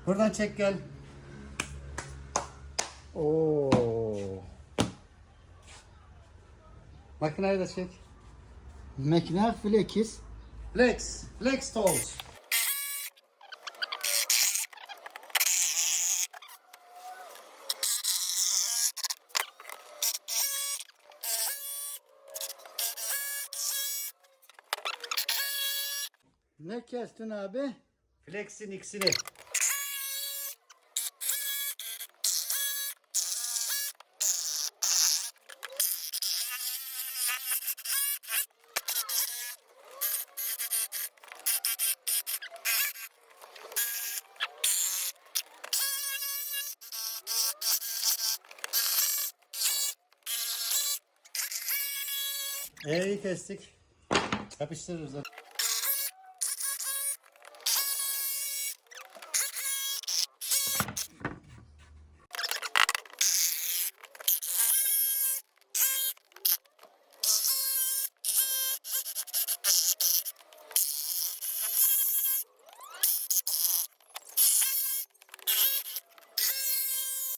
Buradan çek gel. Oo. Makineyi de çek. Makine Flex. Flex. Flex Tools. Ne kestin abi? Flex'in X'ini. İyi kestik. Yapıştırırız.